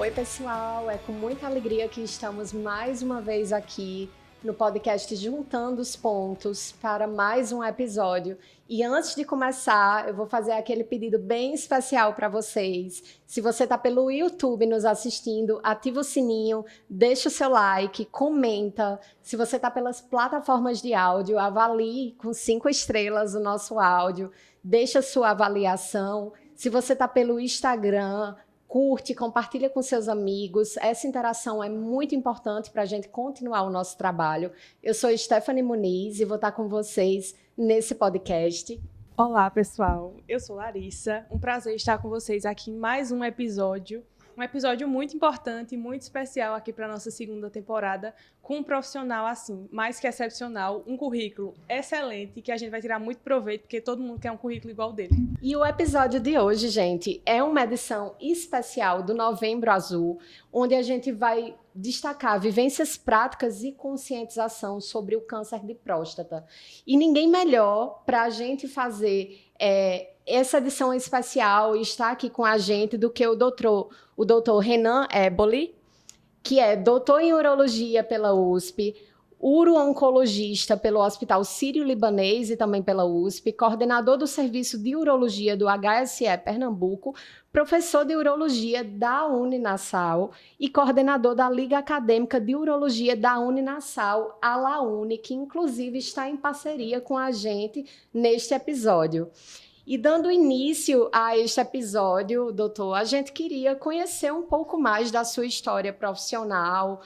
Oi, pessoal! É com muita alegria que estamos mais uma vez aqui no podcast Juntando os Pontos para mais um episódio. E antes de começar, eu vou fazer aquele pedido bem especial para vocês. Se você está pelo YouTube nos assistindo, ativa o sininho, deixa o seu like, comenta. Se você está pelas plataformas de áudio, avalie com 5 estrelas o nosso áudio, deixa sua avaliação. Se você está pelo Instagram, curte, compartilha com seus amigos. Essa interação é muito importante para a gente continuar o nosso trabalho. Eu sou Stephanie Muniz e vou estar com vocês nesse podcast. Olá, pessoal. Eu sou Larissa. Um prazer estar com vocês aqui em mais um episódio. Um episódio muito importante e muito especial aqui para a nossa segunda temporada, com um profissional assim, mais que excepcional, um currículo excelente que a gente vai tirar muito proveito, porque todo mundo quer um currículo igual dele. E o episódio de hoje, gente, é uma edição especial do Novembro Azul, onde a gente vai destacar vivências práticas e conscientização sobre o câncer de próstata. E ninguém melhor para a gente fazer essa edição especial e estar aqui com a gente do que o doutor Renan Eboli, que é doutor em urologia pela USP, uro-oncologista pelo Hospital Sírio-Libanês e também pela USP, coordenador do Serviço de Urologia do HSE Pernambuco, professor de Urologia da Uninassal e coordenador da Liga Acadêmica de Urologia da Uninassal, a LAUNI, que inclusive está em parceria com a gente neste episódio. E dando início a este episódio, doutor, a gente queria conhecer um pouco mais da sua história profissional,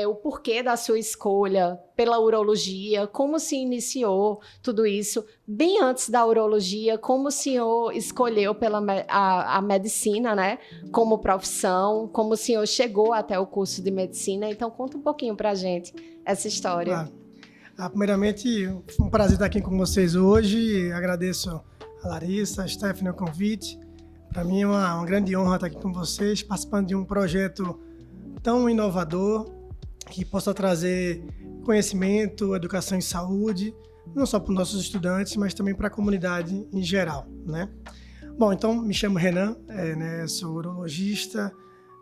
o porquê da sua escolha pela urologia, como se iniciou tudo isso, bem antes da urologia, como o senhor escolheu a medicina, né, como profissão, como o senhor chegou até o curso de medicina. Então, conta um pouquinho para a gente essa história. Primeiramente, foi um prazer estar aqui com vocês hoje. Agradeço a Larissa, a Stephanie, o convite. Para mim é uma grande honra estar aqui com vocês, participando de um projeto tão inovador que possa trazer conhecimento, educação e saúde, não só para os nossos estudantes, mas também para a comunidade em geral, né? Bom, então me chamo Renan, sou urologista,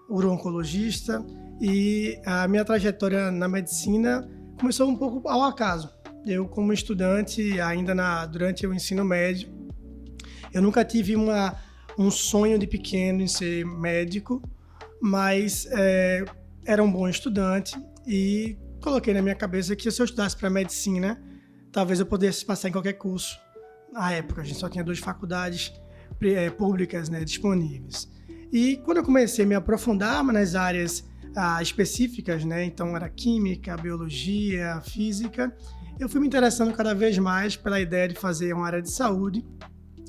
uro-oncologista, e a minha trajetória na medicina começou um pouco ao acaso. Eu, como estudante, ainda durante o ensino médio, eu nunca tive um sonho de pequeno em ser médico, mas era um bom estudante e coloquei na minha cabeça que se eu estudasse para medicina, talvez eu pudesse passar em qualquer curso. Na época, a gente só tinha 2 faculdades públicas, né, disponíveis. E quando eu comecei a me aprofundar nas áreas específicas, né, então era química, biologia, física, eu fui me interessando cada vez mais pela ideia de fazer uma área de saúde.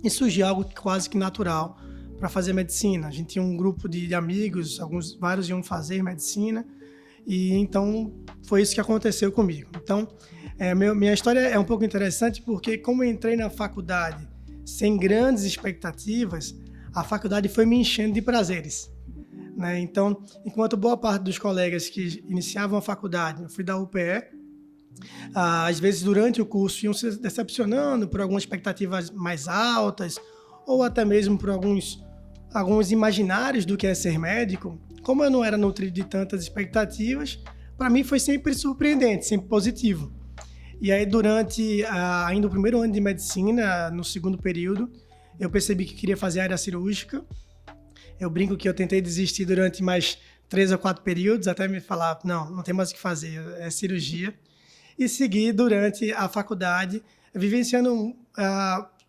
E surgiu algo quase que natural para fazer medicina. A gente tinha um grupo de amigos, vários iam fazer medicina, e então foi isso que aconteceu comigo. Então, minha história é um pouco interessante porque, como eu entrei na faculdade sem grandes expectativas, a faculdade foi me enchendo de prazeres, né? Então, enquanto boa parte dos colegas que iniciavam a faculdade, eu fui da UPE, às vezes durante o curso iam se decepcionando por algumas expectativas mais altas ou até mesmo por alguns imaginários do que é ser médico. Como eu não era nutrido de tantas expectativas, para mim foi sempre surpreendente, sempre positivo. E aí durante ainda o primeiro ano de medicina, no segundo período, eu percebi que queria fazer área cirúrgica. Eu brinco que eu tentei desistir durante mais 3 ou 4 períodos, até me falar, não tem mais o que fazer, é cirurgia. E segui durante a faculdade, vivenciando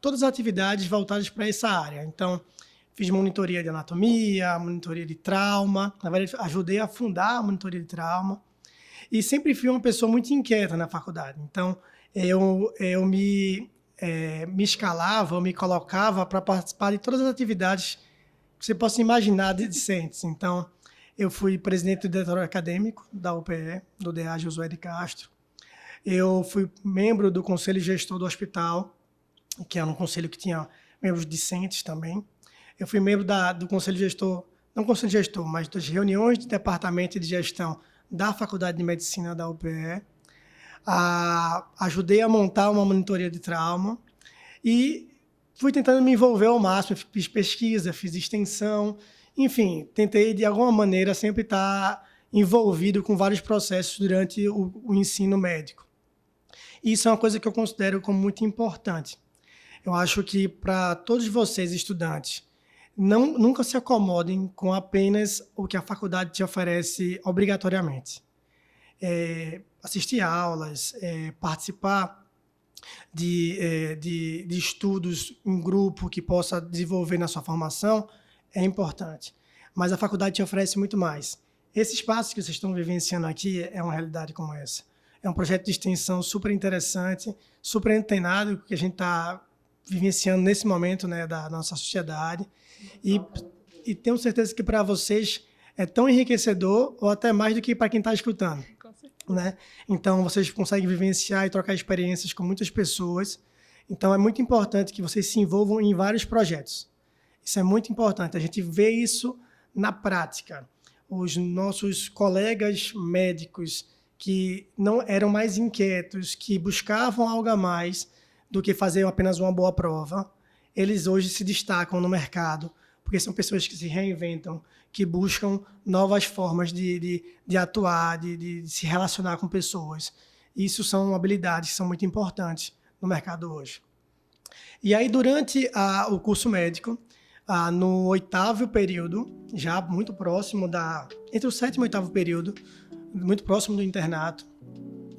todas as atividades voltadas para essa área. Então, fiz monitoria de anatomia, monitoria de trauma, na verdade, ajudei a fundar a monitoria de trauma. E sempre fui uma pessoa muito inquieta na faculdade. Então, eu me escalava, eu me colocava para participar de todas as atividades que você possa imaginar de discentes. Então, eu fui presidente do diretório acadêmico da UPE, do DA Josué de Castro. Eu fui membro do conselho gestor do hospital, que era um conselho que tinha membros discentes também. Eu fui membro do conselho gestor, não conselho gestor, mas das reuniões de departamento de gestão da Faculdade de Medicina da UPE. Ajudei a montar uma monitoria de trauma e fui tentando me envolver ao máximo. Fiz pesquisa, fiz extensão Enfim, tentei, de alguma maneira, sempre estar envolvido com vários processos durante o ensino médico. Isso é uma coisa que eu considero como muito importante. Eu acho que para todos vocês, estudantes, nunca se acomodem com apenas o que a faculdade te oferece obrigatoriamente. Assistir aulas, participar de estudos em grupo que possa desenvolver na sua formação é importante. Mas a faculdade te oferece muito mais. Esse espaço que vocês estão vivenciando aqui é uma realidade como essa. É um projeto de extensão super interessante, super antenado, que a gente está vivenciando nesse momento, né, da nossa sociedade. E tenho certeza que para vocês é tão enriquecedor ou até mais do que para quem está escutando. Com certeza. Né? Então, vocês conseguem vivenciar e trocar experiências com muitas pessoas. Então, é muito importante que vocês se envolvam em vários projetos. Isso é muito importante. A gente vê isso na prática. Os nossos colegas médicos que não eram mais inquietos, que buscavam algo a mais do que fazer apenas uma boa prova, eles hoje se destacam no mercado, porque são pessoas que se reinventam, que buscam novas formas de atuar, de se relacionar com pessoas. Isso são habilidades que são muito importantes no mercado hoje. E aí, durante o curso médico, no 8º período, já muito próximo entre o 7º e o 8º período, muito próximo do internato,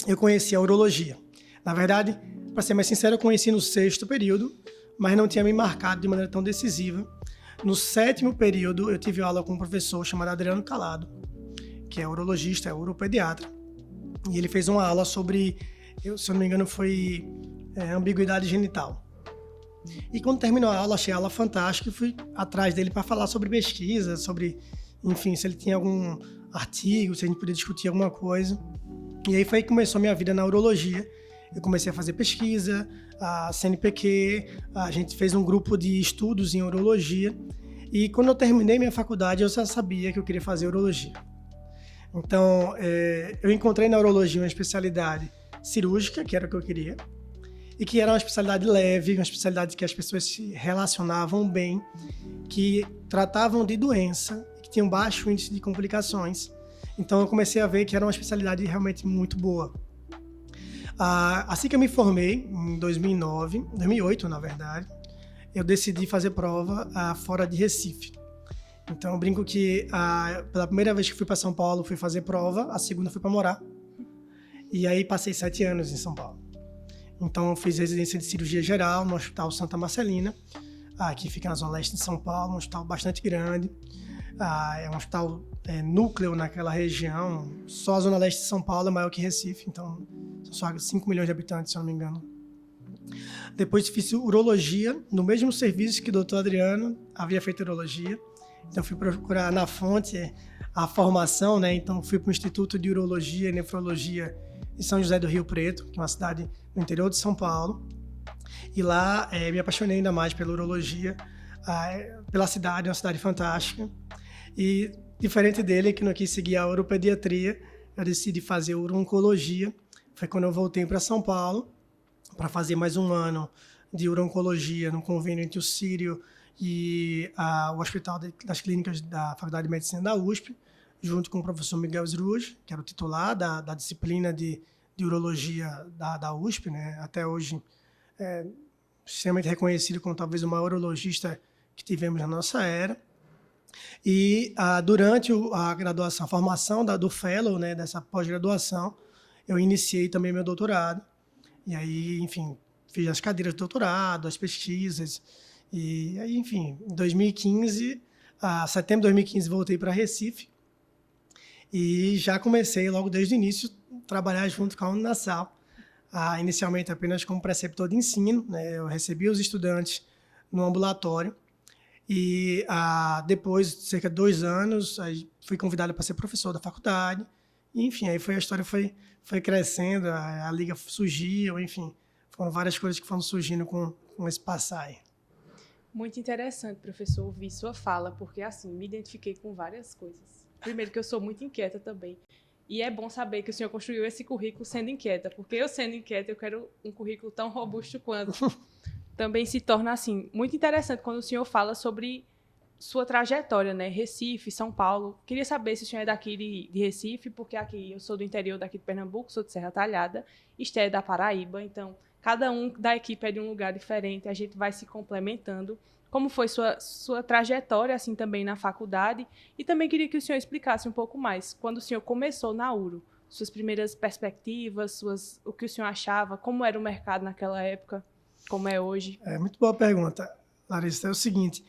eu conheci a urologia. Na verdade, para ser mais sincero, eu conheci no 6º período, mas não tinha me marcado de maneira tão decisiva. No 7º período, eu tive aula com um professor chamado Adriano Calado, que é urologista, é uropediatra. E ele fez uma aula sobre, se eu não me engano, foi ambiguidade genital. E quando terminou a aula, achei a aula fantástica e fui atrás dele para falar sobre pesquisa, sobre, enfim, se ele tinha algum artigo, se a gente podia discutir alguma coisa. E aí foi que começou a minha vida na urologia. Eu comecei a fazer pesquisa, a CNPq, a gente fez um grupo de estudos em urologia. E quando eu terminei minha faculdade, eu já sabia que eu queria fazer urologia. Então, eu encontrei na urologia uma especialidade cirúrgica, que era o que eu queria, e que era uma especialidade leve, uma especialidade que as pessoas se relacionavam bem, que tratavam de doença, que tinham baixo índice de complicações. Então, eu comecei a ver que era uma especialidade realmente muito boa. Assim que eu me formei, em 2008, na verdade, eu decidi fazer prova fora de Recife. Então, eu brinco que pela primeira vez que fui para São Paulo, fui fazer prova, a segunda fui para morar. E aí passei 7 anos em São Paulo. Então, eu fiz residência de cirurgia geral no Hospital Santa Marcelina, que fica na Zona Leste de São Paulo, um hospital bastante grande. É um hospital núcleo naquela região. Só a Zona Leste de São Paulo é maior que Recife, então são só 5 milhões de habitantes, se eu não me engano. Depois fiz urologia, no mesmo serviço que o doutor Adriano havia feito urologia. Então fui procurar na fonte a formação, né? Então fui para o Instituto de Urologia e Nefrologia de São José do Rio Preto, que é uma cidade no interior de São Paulo. E lá me apaixonei ainda mais pela urologia, pela cidade, uma cidade fantástica. E diferente dele, que não quis seguir a uropediatria, eu decidi fazer uro-oncologia. Foi quando eu voltei para São Paulo, para fazer mais um ano de uro-oncologia no convênio entre o Sírio e o Hospital das Clínicas da Faculdade de Medicina da USP, junto com o professor Miguel Sruge, que era o titular da disciplina de urologia da USP, né? Até hoje extremamente reconhecido como talvez o maior urologista que tivemos na nossa era. E durante a graduação, a formação do fellow, né, dessa pós-graduação, eu iniciei também meu doutorado. E aí, enfim, fiz as cadeiras de doutorado, as pesquisas. E aí, enfim, em 2015, setembro de 2015, voltei para Recife. E já comecei, logo desde o início, a trabalhar junto com a Uninassal. Inicialmente apenas como preceptor de ensino, né? Eu recebia os estudantes no ambulatório. E depois de cerca de 2 anos, aí fui convidado para ser professor da faculdade. E, enfim, aí a história foi crescendo, a liga surgiu, enfim. Foram várias coisas que foram surgindo com esse passar aí. Muito interessante, professor, ouvir sua fala, porque, assim, me identifiquei com várias coisas. Primeiro, que eu sou muito inquieta também. E é bom saber que o senhor construiu esse currículo sendo inquieta, porque eu, sendo inquieta, eu quero um currículo tão robusto quanto. Também se torna, assim, muito interessante quando o senhor fala sobre sua trajetória, né? Recife, São Paulo. Queria saber se o senhor é daqui de Recife, porque aqui eu sou do interior daqui de Pernambuco, sou de Serra Talhada, Esté é da Paraíba, então cada um da equipe é de um lugar diferente, a gente vai se complementando. Como foi sua trajetória, assim, também na faculdade? E também queria que o senhor explicasse um pouco mais, quando o senhor começou na URO, suas primeiras perspectivas, o que o senhor achava, como era o mercado naquela época, como é hoje. É muito boa pergunta, Larissa. É o seguinte,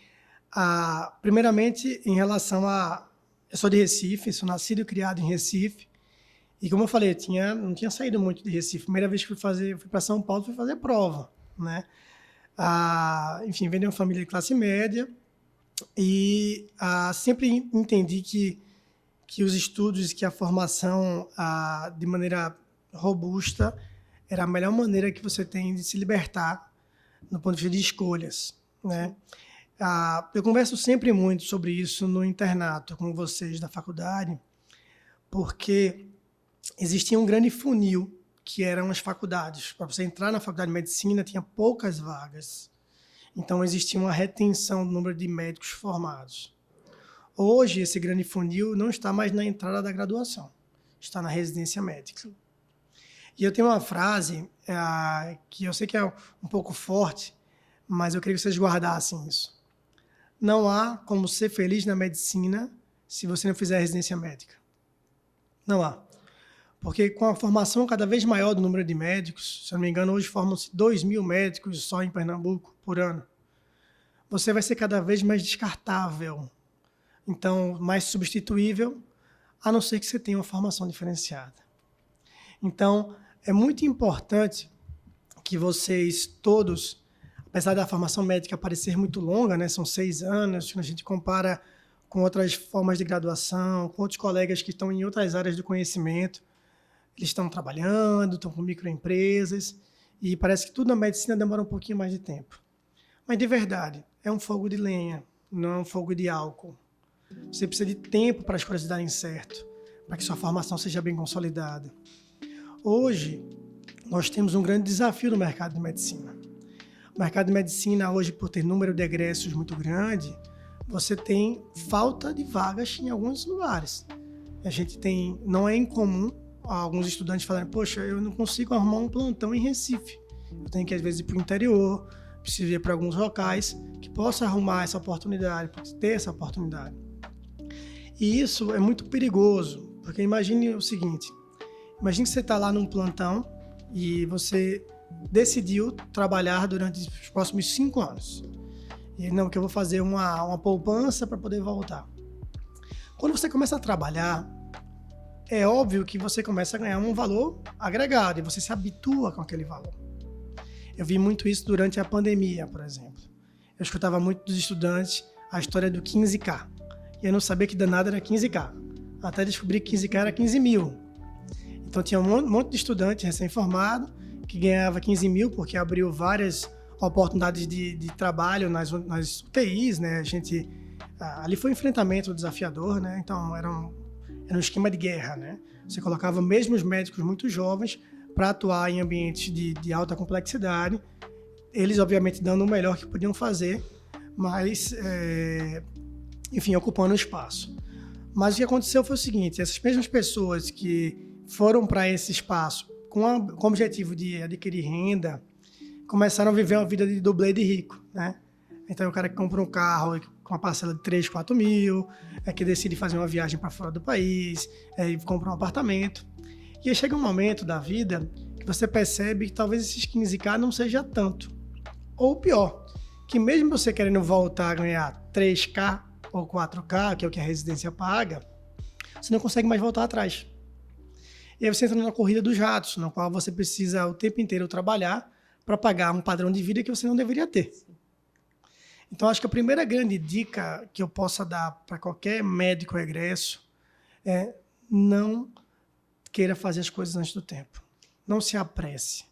primeiramente, em relação eu sou de Recife, sou nascido e criado em Recife, e como eu falei, não tinha saído muito de Recife. Primeira vez que fui para São Paulo, fui fazer prova, né? Enfim, venho de uma família de classe média, e sempre entendi que os estudos, que a formação de maneira robusta era a melhor maneira que você tem de se libertar no ponto de vista de escolhas, né? Eu converso sempre muito sobre isso no internato com vocês da faculdade, porque existia um grande funil que eram as faculdades. Para você entrar na faculdade de medicina, tinha poucas vagas. Então, existia uma retenção do número de médicos formados. Hoje, esse grande funil não está mais na entrada da graduação, está na residência médica. Sim. E eu tenho uma frase que eu sei que é um pouco forte, mas eu queria que vocês guardassem isso. Não há como ser feliz na medicina se você não fizer residência médica. Não há. Porque com a formação cada vez maior do número de médicos, se eu não me engano, hoje formam-se 2.000 médicos só em Pernambuco por ano, você vai ser cada vez mais descartável. Então, mais substituível, a não ser que você tenha uma formação diferenciada. Então, é muito importante que vocês todos, apesar da formação médica parecer muito longa, né, são 6 anos, quando a gente compara com outras formas de graduação, com outros colegas que estão em outras áreas do conhecimento, eles estão trabalhando, estão com microempresas, e parece que tudo na medicina demora um pouquinho mais de tempo. Mas, de verdade, é um fogo de lenha, não é um fogo de álcool. Você precisa de tempo para as coisas darem certo, para que sua formação seja bem consolidada. Hoje, nós temos um grande desafio no mercado de medicina. O mercado de medicina, hoje, por ter número de egressos muito grande, você tem falta de vagas em alguns lugares. A gente não é incomum alguns estudantes falarem, poxa, eu não consigo arrumar um plantão em Recife. Eu tenho que, às vezes, ir para o interior, preciso ir para alguns locais que possa arrumar essa oportunidade, ter essa oportunidade. E isso é muito perigoso, porque imagine o seguinte, imagine que você está lá num plantão e você decidiu trabalhar durante os próximos 5 anos. E não, que eu vou fazer uma poupança para poder voltar. Quando você começa a trabalhar, é óbvio que você começa a ganhar um valor agregado e você se habitua com aquele valor. Eu vi muito isso durante a pandemia, por exemplo. Eu escutava muito dos estudantes a história do 15K. E eu não sabia que danado era 15K. Até descobri que 15K era 15 mil. Então tinha um monte de estudante recém-formado que ganhava 15 mil porque abriu várias oportunidades de trabalho nas UTIs, né? Ali foi um enfrentamento desafiador, né? Então era um esquema de guerra, né? Você colocava mesmo os médicos muito jovens para atuar em ambientes de alta complexidade, eles obviamente dando o melhor que podiam fazer, mas, enfim, ocupando o espaço. Mas o que aconteceu foi o seguinte, essas mesmas pessoas que foram para esse espaço com o objetivo de adquirir renda, começaram a viver uma vida de dublê de rico, né? Então, o cara que compra um carro com uma parcela de 3, 4 mil, que decide fazer uma viagem para fora do país, e compra um apartamento. E aí chega um momento da vida que você percebe que talvez esses 15K não seja tanto. Ou pior, que mesmo você querendo voltar a ganhar 3K ou 4K, que é o que a residência paga, você não consegue mais voltar atrás. E aí você entra na corrida dos ratos, na qual você precisa o tempo inteiro trabalhar para pagar um padrão de vida que você não deveria ter. Então, acho que a primeira grande dica que eu possa dar para qualquer médico egresso é não queira fazer as coisas antes do tempo. Não se apresse.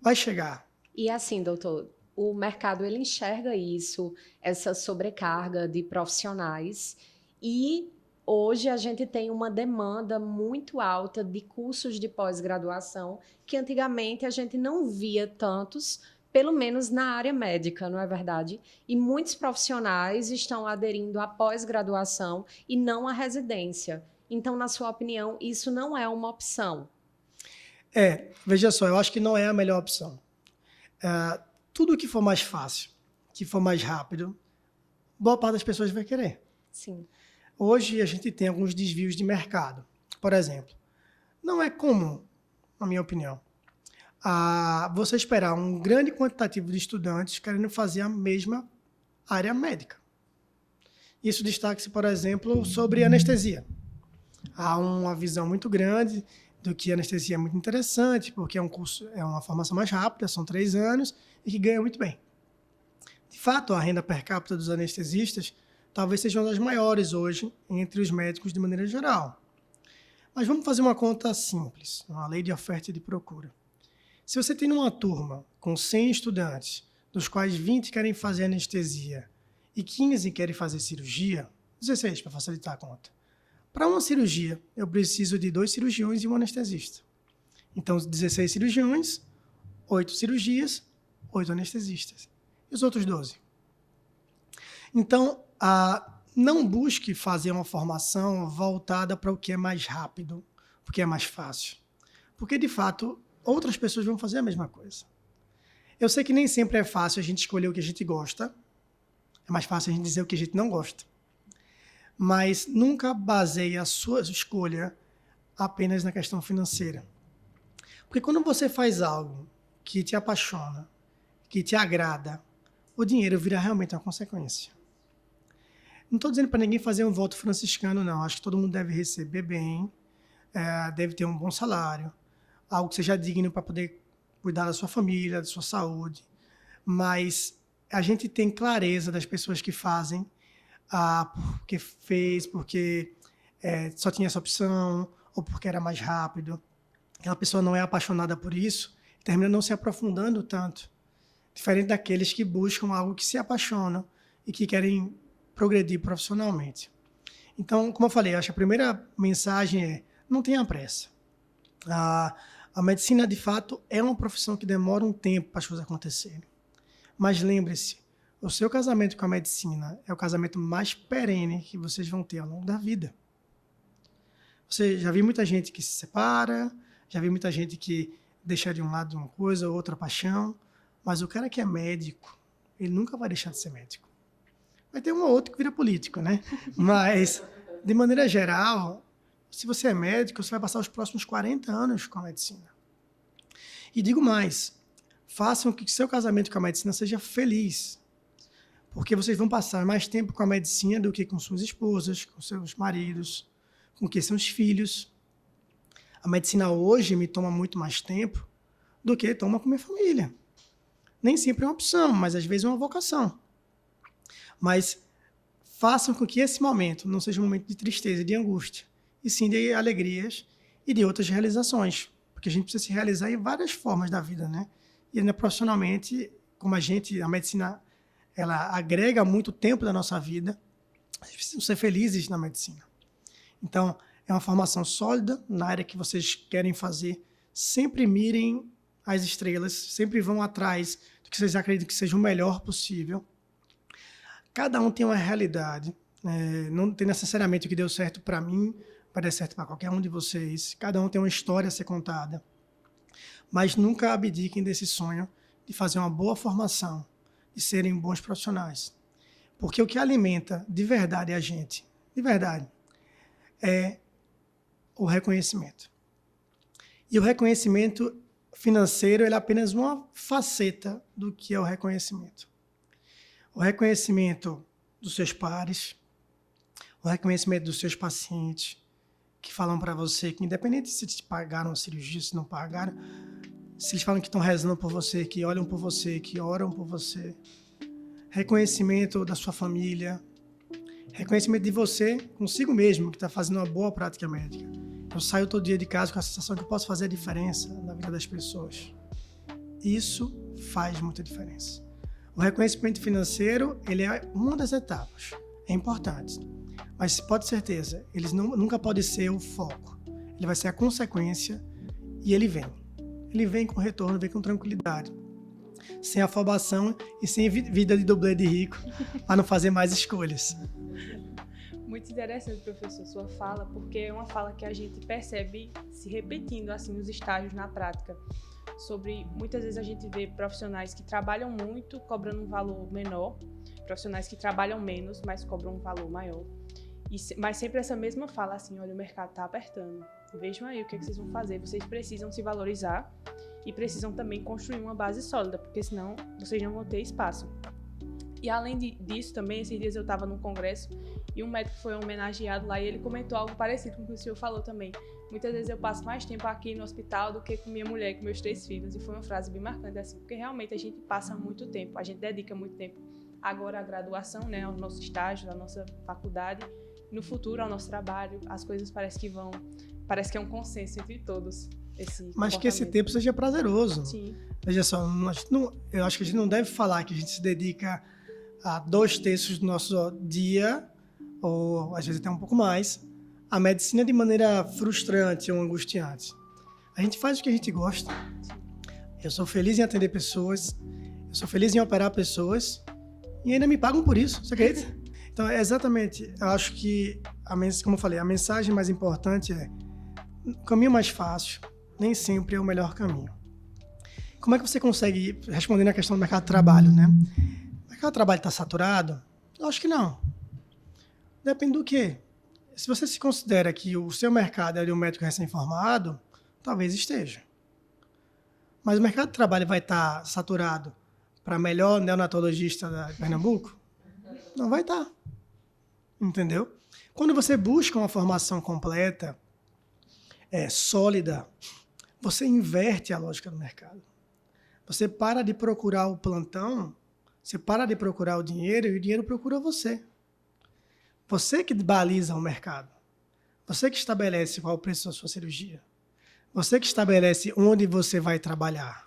Vai chegar. E assim, doutor, o mercado ele enxerga isso, essa sobrecarga de profissionais, e hoje a gente tem uma demanda muito alta de cursos de pós-graduação que antigamente a gente não via tantos pelo menos na área médica, não é verdade? E muitos profissionais estão aderindo à pós-graduação e não à residência. Então, na sua opinião, isso não é uma opção? Veja só, eu acho que não é a melhor opção. Tudo que for mais fácil, que for mais rápido, boa parte das pessoas vai querer. Sim. Hoje a gente tem alguns desvios de mercado. Por exemplo, não é comum, na minha opinião, você esperar um grande quantitativo de estudantes querendo fazer a mesma área médica. Isso destaca-se, por exemplo, sobre anestesia. Há uma visão muito grande do que anestesia é muito interessante, porque é uma formação mais rápida, são 3 anos, e que ganha muito bem. De fato, a renda per capita dos anestesistas talvez seja uma das maiores hoje entre os médicos de maneira geral. Mas vamos fazer uma conta simples, uma lei de oferta e de procura. Se você tem uma turma com 100 estudantes, dos quais 20 querem fazer anestesia e 15 querem fazer cirurgia, 16 para facilitar a conta. Para uma cirurgia, eu preciso de 2 cirurgiões e um anestesista. Então, 16 cirurgiões, 8 cirurgias, 8 anestesistas. E os outros 12? Então, não busque fazer uma formação voltada para o que é mais rápido, o que é mais fácil. Porque, de fato, outras pessoas vão fazer a mesma coisa. Eu sei que nem sempre é fácil a gente escolher o que a gente gosta. É mais fácil a gente dizer o que a gente não gosta. Mas nunca baseie a sua escolha apenas na questão financeira. Porque quando você faz algo que te apaixona, que te agrada, o dinheiro vira realmente uma consequência. Não estou dizendo para ninguém fazer um voto franciscano, não. Acho que todo mundo deve receber bem, deve ter um bom salário, algo que seja digno para poder cuidar da sua família, da sua saúde. Mas a gente tem clareza das pessoas que fazem, porque fez, porque só tinha essa opção, ou porque era mais rápido. Aquela pessoa não é apaixonada por isso, termina não se aprofundando tanto. Diferente daqueles que buscam algo que se apaixonam e que querem progredir profissionalmente. Então, como eu falei, acho que a primeira mensagem é: não tenha pressa. A medicina, de fato, é uma profissão que demora um tempo para as coisas acontecerem. Mas lembre-se, o seu casamento com a medicina é o casamento mais perene que vocês vão ter ao longo da vida. Você já viu muita gente que se separa, já viu muita gente que deixa de um lado uma coisa ou outra paixão, mas o cara que é médico, ele nunca vai deixar de ser médico. Vai ter um ou outro que vira político, né? Mas, de maneira geral, se você é médico, você vai passar os próximos 40 anos com a medicina. E digo mais, façam que seu casamento com a medicina seja feliz. Porque vocês vão passar mais tempo com a medicina do que com suas esposas, com seus maridos, com que seus filhos. A medicina hoje me toma muito mais tempo do que toma com minha família. Nem sempre é uma opção, mas às vezes é uma vocação. Mas façam com que esse momento não seja um momento de tristeza e de angústia, e sim de alegrias e de outras realizações. Porque a gente precisa se realizar em várias formas da vida, né? E ainda profissionalmente, como a medicina, ela agrega muito tempo da nossa vida, vocês precisam ser felizes na medicina. Então, é uma formação sólida na área que vocês querem fazer. Sempre mirem as estrelas, sempre vão atrás do que vocês acreditam que seja o melhor possível. Cada um tem uma realidade. Não tem necessariamente o que deu certo para mim, vai dar certo para qualquer um de vocês. Cada um tem uma história a ser contada. Mas nunca abdiquem desse sonho de fazer uma boa formação, de serem bons profissionais. Porque o que alimenta de verdade a gente, de verdade, é o reconhecimento. E o reconhecimento financeiro ele é apenas uma faceta do que é o reconhecimento. O reconhecimento dos seus pares, o reconhecimento dos seus pacientes, que falam para você que independente se te pagaram a cirurgia, se não pagaram, se eles falam que estão rezando por você, que olham por você, que oram por você. Reconhecimento da sua família, reconhecimento de você consigo mesmo, que está fazendo uma boa prática médica. Eu saio todo dia de casa com a sensação que eu posso fazer a diferença na vida das pessoas. Isso faz muita diferença. O reconhecimento financeiro, ele é uma das etapas. É importante. Mas pode ter certeza, ele nunca pode ser o foco. Ele vai ser a consequência e ele vem. Ele vem com retorno, vem com tranquilidade. sem afobação e sem vida de dublê de rico, para não fazer mais escolhas. Muito interessante, professor, sua fala, porque é uma fala que a gente percebe se repetindo assim nos estágios na prática. Sobre, muitas vezes a gente vê profissionais que trabalham muito, cobrando um valor menor, profissionais que trabalham menos, mas cobram um valor maior. Mas sempre essa mesma fala assim, olha, o mercado está apertando, vejam aí o que vocês vão fazer, vocês precisam se valorizar e precisam também construir uma base sólida, porque senão vocês não vão ter espaço. E além disso também, esses dias eu estava num congresso e um médico foi homenageado lá e ele comentou algo parecido com o que o senhor falou também. Muitas vezes eu passo mais tempo aqui no hospital do que com minha mulher e com meus 3 filhos. E foi uma frase bem marcante assim, porque realmente a gente passa muito tempo, a gente dedica muito tempo agora à graduação, né, ao nosso estágio, à nossa faculdade, no futuro ao nosso trabalho. As coisas parece que é um consenso entre todos. Mas que esse tempo seja prazeroso. Sim. Veja só, eu acho que a gente não deve falar que a gente se dedica a 2/3 do nosso dia, ou às vezes até um pouco mais, a medicina de maneira frustrante ou angustiante. A gente faz o que a gente gosta. Eu sou feliz em atender pessoas, eu sou feliz em operar pessoas e ainda me pagam por isso, você acredita? Então, exatamente, eu acho que, como eu falei, a mensagem mais importante é o caminho mais fácil nem sempre é o melhor caminho. Como é que você consegue, respondendo a questão do mercado de trabalho, né? O mercado de trabalho está saturado? Eu acho que não. Depende do quê? Se você se considera que o seu mercado é de um médico recém-formado, talvez esteja. Mas o mercado de trabalho vai estar saturado para melhor neonatologista de Pernambuco? Não vai estar. Entendeu? Quando você busca uma formação completa, sólida, você inverte a lógica do mercado. Você para de procurar o plantão, você para de procurar o dinheiro e o dinheiro procura você. Você que baliza o mercado. Você que estabelece qual é o preço da sua cirurgia. Você que estabelece onde você vai trabalhar.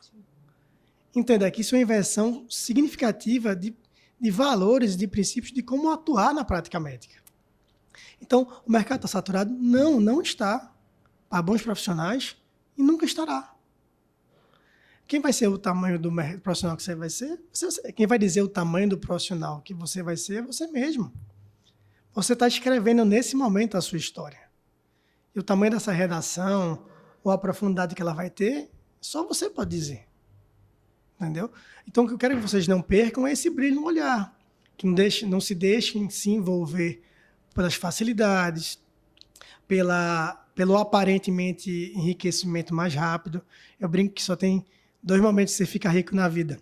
Entenda que isso é uma inversão significativa de valores, de princípios, de como atuar na prática médica. Então, o mercado está saturado? Não, não está. Para bons profissionais, e nunca estará. Quem vai ser o tamanho do profissional que você vai ser? Quem vai dizer o tamanho do profissional que você vai ser é você mesmo. Você está escrevendo nesse momento a sua história. E o tamanho dessa redação, ou a profundidade que ela vai ter, só você pode dizer. Entendeu? Então, o que eu quero que vocês não percam é esse brilho no olhar. Que não se deixem se envolver pelas facilidades, pelo aparentemente enriquecimento mais rápido. Eu brinco que só tem 2 momentos que você fica rico na vida.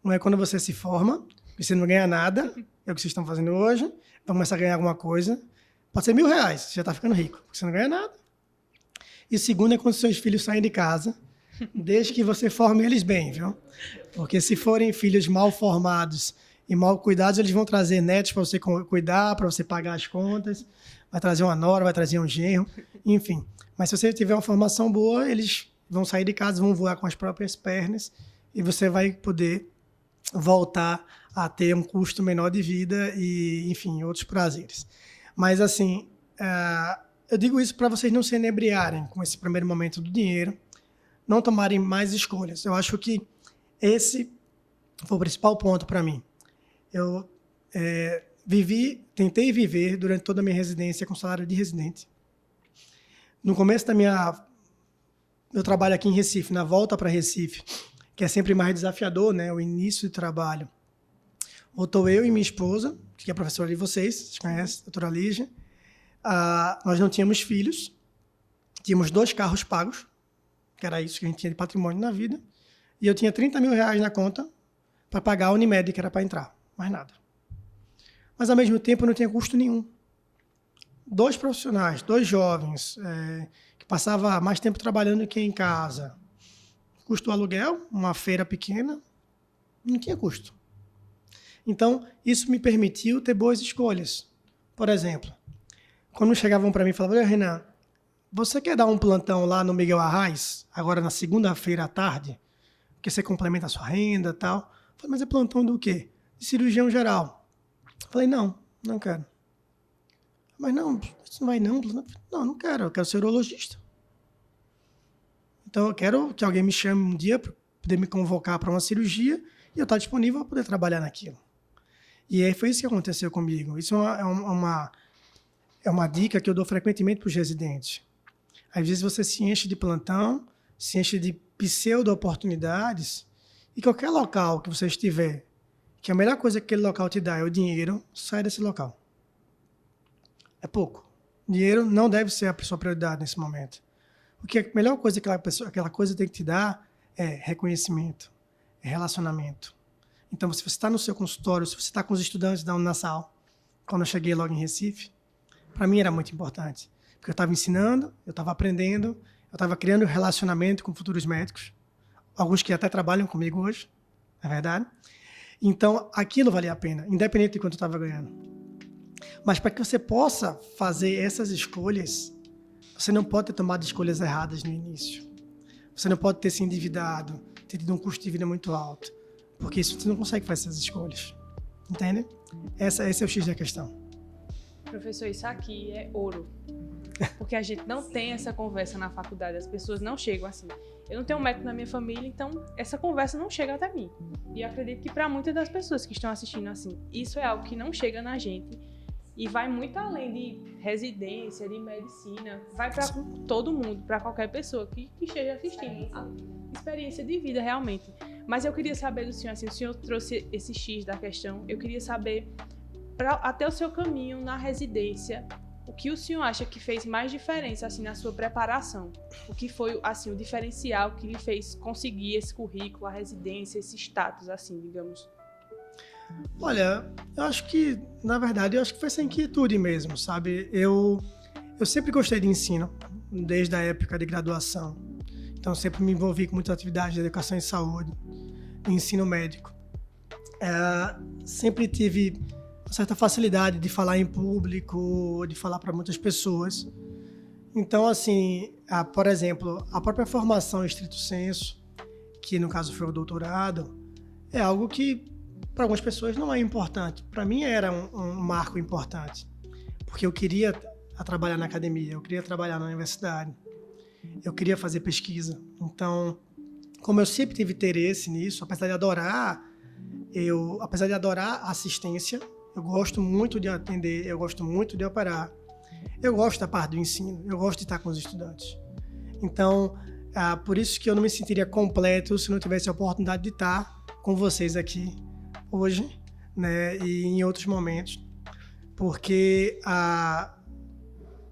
Um é quando você se forma, e você não ganha nada, é o que vocês estão fazendo hoje, vai começar a ganhar alguma coisa. Pode ser R$1.000, você já está ficando rico, porque você não ganha nada. E o segundo é quando seus filhos saem de casa, desde que você forme eles bem, viu? Porque se forem filhos mal formados e mal cuidados, eles vão trazer netos para você cuidar, para você pagar as contas, vai trazer uma nora, vai trazer um genro, enfim. Mas se você tiver uma formação boa, eles vão sair de casa, vão voar com as próprias pernas e você vai poder voltar a ter um custo menor de vida e, enfim, outros prazeres. Mas, assim, eu digo isso para vocês não se inebriarem com esse primeiro momento do dinheiro, não tomarem mais escolhas. Eu acho que esse foi o principal ponto para mim. Eu tentei viver durante toda a minha residência com salário de residente. No começo do meu trabalho aqui em Recife, na volta para Recife, que é sempre mais desafiador, né, o início do trabalho, voltou eu e minha esposa, que é professora de vocês conhecem, a doutora Lígia. Nós não tínhamos filhos, tínhamos 2 carros pagos, que era isso que a gente tinha de patrimônio na vida, e eu tinha R$30.000 na conta para pagar a Unimed, que era para entrar, mais nada. Mas, ao mesmo tempo, não tinha custo nenhum. 2 profissionais, 2 jovens, que passavam mais tempo trabalhando que em casa. Custo do aluguel, uma feira pequena, não tinha custo. Então, isso me permitiu ter boas escolhas. Por exemplo, quando chegavam para mim e falavam, Renan, você quer dar um plantão lá no Miguel Arraes, agora na segunda-feira à tarde, porque você complementa a sua renda e tal? Eu falei, mas é plantão do quê? De cirurgião geral. Eu falei, não quero. Mas não, você não vai não? Não quero, eu quero ser urologista. Então eu quero que alguém me chame um dia poder me convocar para uma cirurgia e eu estar disponível para poder trabalhar naquilo. E aí foi isso que aconteceu comigo. Isso é uma dica que eu dou frequentemente para os residentes. Às vezes você se enche de plantão, se enche de pseudo-oportunidades, e qualquer local que você estiver, que a melhor coisa que aquele local te dá é o dinheiro, sai desse local. É pouco. Dinheiro não deve ser a sua prioridade nesse momento. Porque a melhor coisa que aquela coisa tem que te dar é reconhecimento, é relacionamento. Então, se você está no seu consultório, se você está com os estudantes da Unasal, quando eu cheguei logo em Recife, para mim era muito importante. Porque eu estava ensinando, eu estava aprendendo, eu estava criando relacionamento com futuros médicos, alguns que até trabalham comigo hoje, é verdade. Então, aquilo valia a pena, independente de quanto eu estava ganhando. Mas para que você possa fazer essas escolhas, você não pode ter tomado escolhas erradas no início. Você não pode ter se endividado, ter tido um custo de vida muito alto. Porque isso você não consegue fazer essas escolhas. Entende? Esse é o X da questão. Professor, isso aqui é ouro. Porque a gente não tem essa conversa na faculdade, as pessoas não chegam assim. Eu não tenho um médico na minha família, então essa conversa não chega até mim. E eu acredito que para muitas das pessoas que estão assistindo assim, isso é algo que não chega na gente e vai muito além de residência, de medicina, vai para todo mundo, para qualquer pessoa que esteja assistindo. A experiência de vida, realmente. Mas eu queria saber do senhor, assim, o senhor trouxe esse X da questão, eu queria saber, até o seu caminho na residência, o que o senhor acha que fez mais diferença assim, na sua preparação? O que foi assim, o diferencial que lhe fez conseguir esse currículo, a residência, esse status, assim, digamos? Olha, eu acho que, na verdade, foi essa inquietude mesmo, sabe? Eu sempre gostei de ensino, desde a época de graduação. Então, sempre me envolvi com muitas atividades de educação em saúde, de ensino médico. Sempre tive uma certa facilidade de falar em público, de falar para muitas pessoas. Então, assim, por exemplo, a própria formação em estrito senso, que no caso foi o doutorado, é algo que para algumas pessoas não é importante. Para mim era um marco importante, porque eu queria trabalhar na academia, eu queria trabalhar na universidade, eu queria fazer pesquisa. Então, como eu sempre tive interesse nisso, apesar de adorar a assistência, eu gosto muito de atender, eu gosto muito de operar, eu gosto da parte do ensino, eu gosto de estar com os estudantes. Então, por isso que eu não me sentiria completo se não tivesse a oportunidade de estar com vocês aqui hoje, né, e em outros momentos, porque,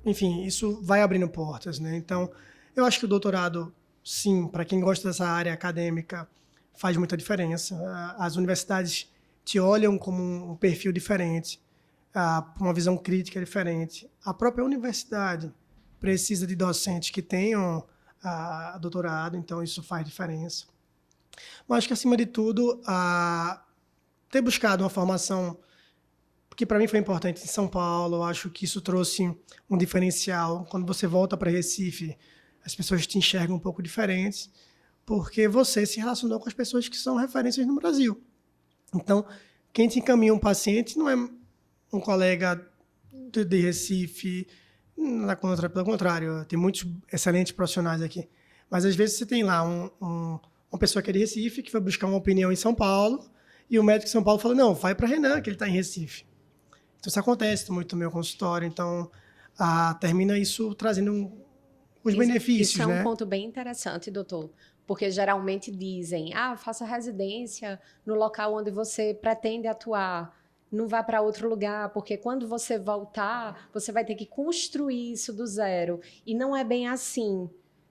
enfim, isso vai abrindo portas, né? Então, eu acho que o doutorado, sim, para quem gosta dessa área acadêmica, faz muita diferença. As universidades te olham como um perfil diferente, uma visão crítica diferente. A própria universidade precisa de docentes que tenham doutorado, então isso faz diferença. Mas acho que, acima de tudo, ter buscado uma formação que para mim foi importante em São Paulo, acho que isso trouxe um diferencial. Quando você volta para Recife, as pessoas te enxergam um pouco diferentes, porque você se relacionou com as pessoas que são referências no Brasil. Então, quem te encaminha um paciente não é um colega de Recife, pelo contrário, tem muitos excelentes profissionais aqui. Mas, às vezes, você tem lá uma pessoa que é de Recife, que foi buscar uma opinião em São Paulo, e o médico de São Paulo fala, não, vai para Renan, que ele está em Recife. Então, isso acontece muito no meu consultório. Então, termina isso trazendo os benefícios, isso é né? um ponto bem interessante, doutor, porque geralmente dizem, faça residência no local onde você pretende atuar, não vá para outro lugar, porque quando você voltar, você vai ter que construir isso do zero. E não é bem assim.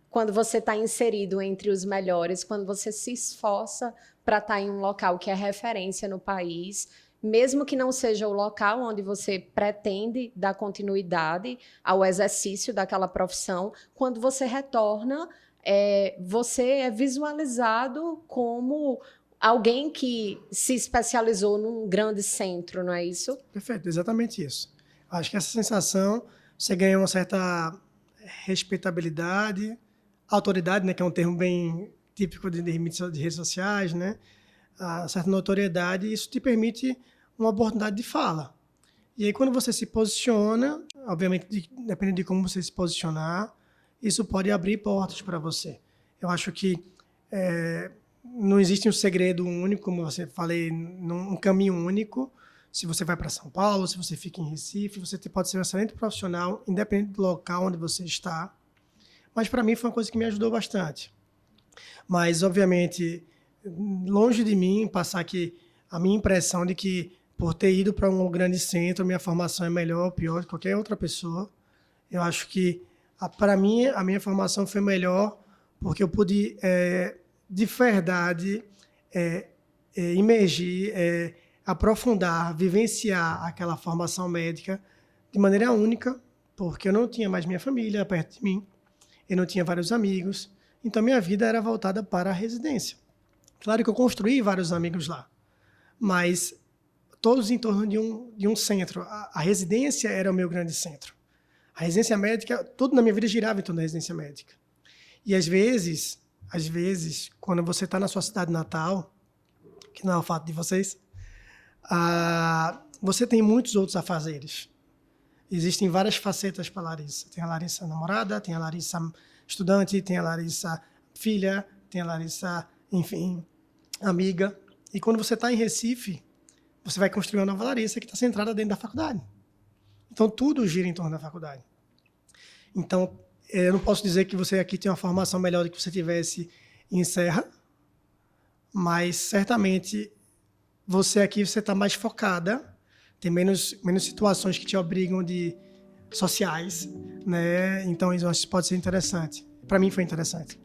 Quando você está inserido entre os melhores, quando você se esforça para estar em um local que é referência no país, mesmo que não seja o local onde você pretende dar continuidade ao exercício daquela profissão, quando você retorna, você é visualizado como alguém que se especializou num grande centro, não é isso? Perfeito, exatamente isso. Acho que essa sensação, você ganha uma certa respeitabilidade, autoridade, né, que é um termo bem típico de redes sociais, né, certa notoriedade, e isso te permite uma oportunidade de fala. E aí, quando você se posiciona, obviamente, dependendo de como você se posicionar, isso pode abrir portas para você. Eu acho que não existe um segredo único, como você falei, um caminho único. Se você vai para São Paulo, se você fica em Recife, você pode ser um excelente profissional, independente do local onde você está. Mas para mim foi uma coisa que me ajudou bastante. Mas, obviamente, longe de mim passar aqui a minha impressão de que, por ter ido para um grande centro, minha formação é melhor ou pior de qualquer outra pessoa. Eu acho que, para mim, a minha formação foi melhor porque eu pude, de verdade, imergir, aprofundar, vivenciar aquela formação médica de maneira única, porque eu não tinha mais minha família perto de mim, eu não tinha vários amigos, então minha vida era voltada para a residência. Claro que eu construí vários amigos lá, mas todos em torno de um centro. A residência era o meu grande centro. A residência médica, tudo na minha vida girava em torno da residência médica. E às vezes, quando você está na sua cidade natal, que não é o fato de vocês, você tem muitos outros afazeres. Existem várias facetas para a Larissa. Tem a Larissa namorada, tem a Larissa estudante, tem a Larissa filha, tem a Larissa, enfim, amiga. E quando você está em Recife, você vai construir uma nova Larissa que está centrada dentro da faculdade. Então, tudo gira em torno da faculdade. Então, eu não posso dizer que você aqui tem uma formação melhor do que você tivesse em Serra, mas, certamente, você aqui está mais focada, tem menos situações que te obrigam sociais, né? Então, isso pode ser interessante. Para mim, foi interessante.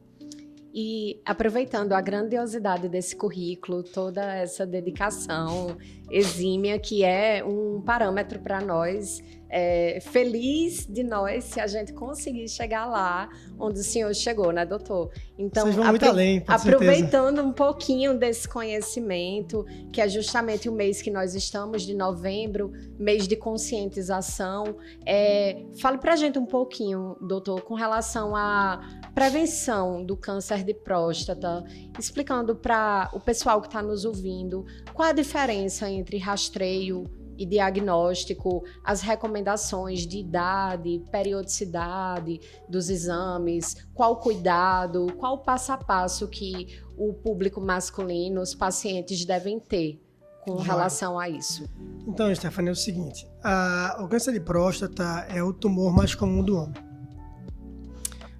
E aproveitando a grandiosidade desse currículo, toda essa dedicação exímia, que é um parâmetro para nós, feliz de nós se a gente conseguir chegar lá onde o senhor chegou, né, doutor? Então, vocês vão muito além, com aproveitando certeza. Um pouquinho desse conhecimento, que é justamente o mês que nós estamos, de novembro, mês de conscientização, fale para a gente um pouquinho, doutor, com relação à prevenção do câncer de próstata, explicando para o pessoal que está nos ouvindo qual a diferença entre rastreio e diagnóstico, as recomendações de idade, periodicidade dos exames, qual cuidado, qual o passo a passo que o público masculino, os pacientes devem ter com relação a isso. Então, Stephanie, é o seguinte, o câncer de próstata é o tumor mais comum do homem.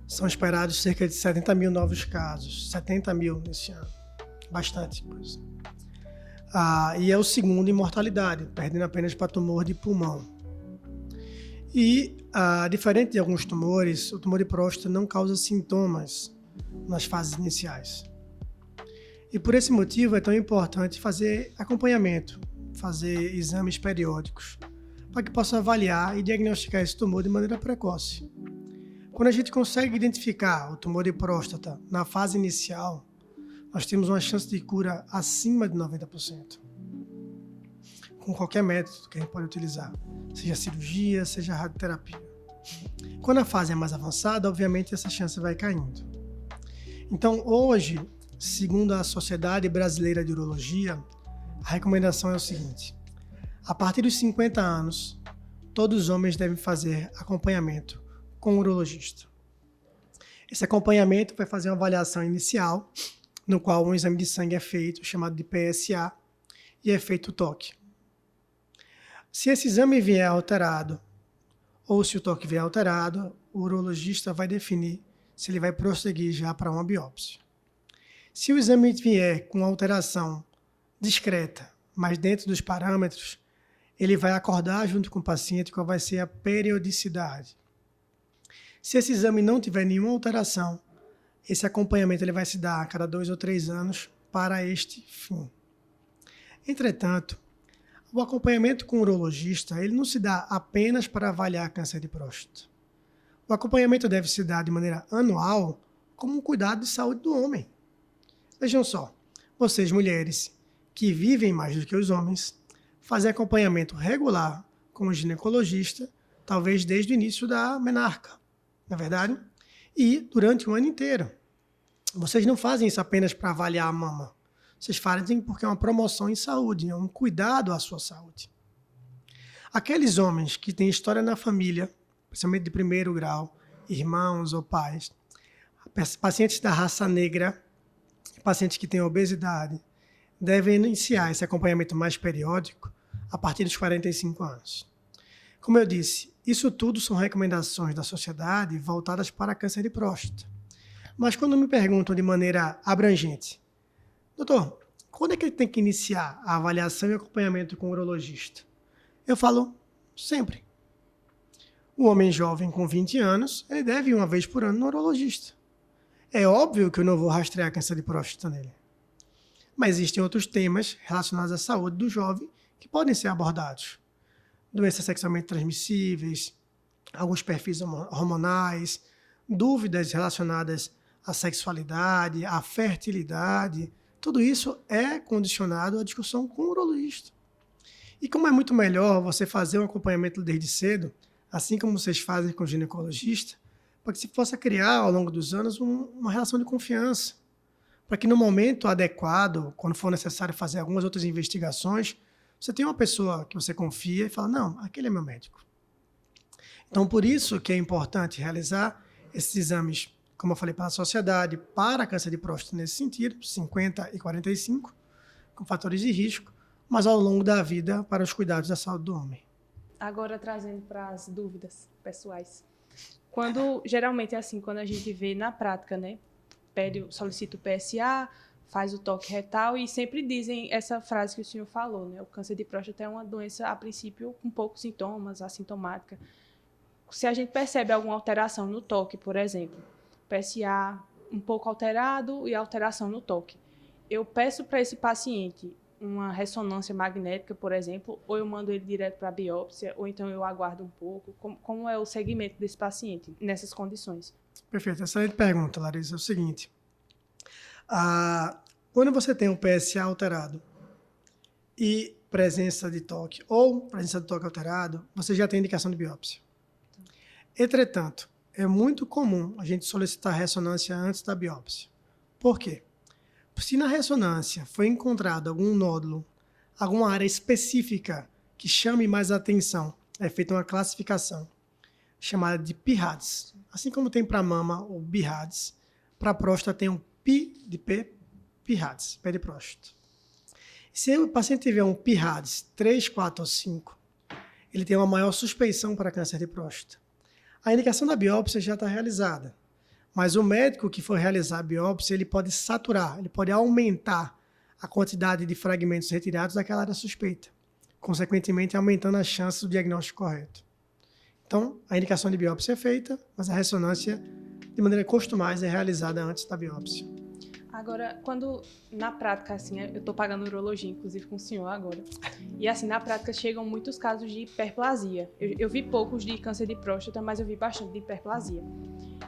São esperados cerca de 70 mil novos casos, 70 mil nesse ano, bastante coisa. E é o segundo em mortalidade, perdendo apenas para tumor de pulmão. E, diferente de alguns tumores, o tumor de próstata não causa sintomas nas fases iniciais. E por esse motivo é tão importante fazer acompanhamento, fazer exames periódicos, para que possa avaliar e diagnosticar esse tumor de maneira precoce. Quando a gente consegue identificar o tumor de próstata na fase inicial, nós temos uma chance de cura acima de 90%. Com qualquer método que a gente pode utilizar, seja cirurgia, seja radioterapia. Quando a fase é mais avançada, obviamente essa chance vai caindo. Então, hoje, segundo a Sociedade Brasileira de Urologia, a recomendação é o seguinte: a partir dos 50 anos, todos os homens devem fazer acompanhamento com um urologista. Esse acompanhamento vai fazer uma avaliação inicial, no qual um exame de sangue é feito, chamado de PSA, e é feito o toque. Se esse exame vier alterado, ou se o toque vier alterado, o urologista vai definir se ele vai prosseguir já para uma biópsia. Se o exame vier com alteração discreta, mas dentro dos parâmetros, ele vai acordar junto com o paciente qual vai ser a periodicidade. Se esse exame não tiver nenhuma alteração, esse acompanhamento ele vai se dar a cada 2 ou 3 anos para este fim. Entretanto, o acompanhamento com o urologista ele não se dá apenas para avaliar câncer de próstata. O acompanhamento deve se dar de maneira anual como um cuidado de saúde do homem. Vejam só, vocês mulheres que vivem mais do que os homens, fazem acompanhamento regular com o ginecologista, talvez desde o início da menarca, não é verdade? E durante o ano inteiro. Vocês não fazem isso apenas para avaliar a mama. Vocês fazem porque é uma promoção em saúde, é um cuidado à sua saúde. Aqueles homens que têm história na família, principalmente de primeiro grau, irmãos ou pais, pacientes da raça negra, pacientes que têm obesidade devem iniciar esse acompanhamento mais periódico a partir dos 45 anos. Como eu disse, isso tudo são recomendações da sociedade voltadas para câncer de próstata. Mas quando me perguntam de maneira abrangente, doutor, quando é que ele tem que iniciar a avaliação e acompanhamento com o urologista? Eu falo sempre. O homem jovem com 20 anos, ele deve ir uma vez por ano no urologista. É óbvio que eu não vou rastrear câncer de próstata nele. Mas existem outros temas relacionados à saúde do jovem que podem ser abordados. Doenças sexualmente transmissíveis, alguns perfis hormonais, dúvidas relacionadas à sexualidade, à fertilidade. Tudo isso é condicionado à discussão com o urologista. E como é muito melhor você fazer um acompanhamento desde cedo, assim como vocês fazem com o ginecologista, para que se possa criar, ao longo dos anos, uma relação de confiança. Para que no momento adequado, quando for necessário fazer algumas outras investigações, você tenha uma pessoa que você confia e fala, não, aquele é meu médico. Então, por isso que é importante realizar esses exames, como eu falei, para a sociedade, para câncer de próstata nesse sentido, 50 e 45, com fatores de risco, mas ao longo da vida para os cuidados da saúde do homem. Agora, trazendo para as dúvidas pessoais. Geralmente é assim, quando a gente vê na prática, né? Solicita o PSA, faz o toque retal e sempre dizem essa frase que o senhor falou, né? O câncer de próstata é uma doença, a princípio, com poucos sintomas, assintomática. Se a gente percebe alguma alteração no toque, por exemplo, PSA um pouco alterado e alteração no toque, eu peço para esse paciente uma ressonância magnética, por exemplo, ou eu mando ele direto para a biópsia, ou então eu aguardo um pouco. Como é o segmento desse paciente nessas condições? Perfeito. Excelente pergunta, Larissa. É o seguinte, quando você tem um PSA alterado e presença de toque ou presença de toque alterado, você já tem indicação de biópsia. Entretanto, é muito comum a gente solicitar ressonância antes da biópsia. Por quê? Se na ressonância foi encontrado algum nódulo, alguma área específica que chame mais atenção, é feita uma classificação chamada de PIRADS. Assim como tem para mama o BIRADS, para a próstata tem um P de P, PIRADS, pé de próstata. Se o paciente tiver um PIRADS 3, 4 ou 5, ele tem uma maior suspeição para câncer de próstata. A indicação da biópsia já está realizada. Mas o médico que for realizar a biópsia, ele pode saturar, ele pode aumentar a quantidade de fragmentos retirados daquela área suspeita, consequentemente aumentando as chances do diagnóstico correto. Então, a indicação de biópsia é feita, mas a ressonância, de maneira costumada, é realizada antes da biópsia. Agora, na prática, assim, eu estou pagando urologia, inclusive com o senhor agora, e assim, na prática chegam muitos casos de hiperplasia. Eu vi poucos de câncer de próstata, mas eu vi bastante de hiperplasia.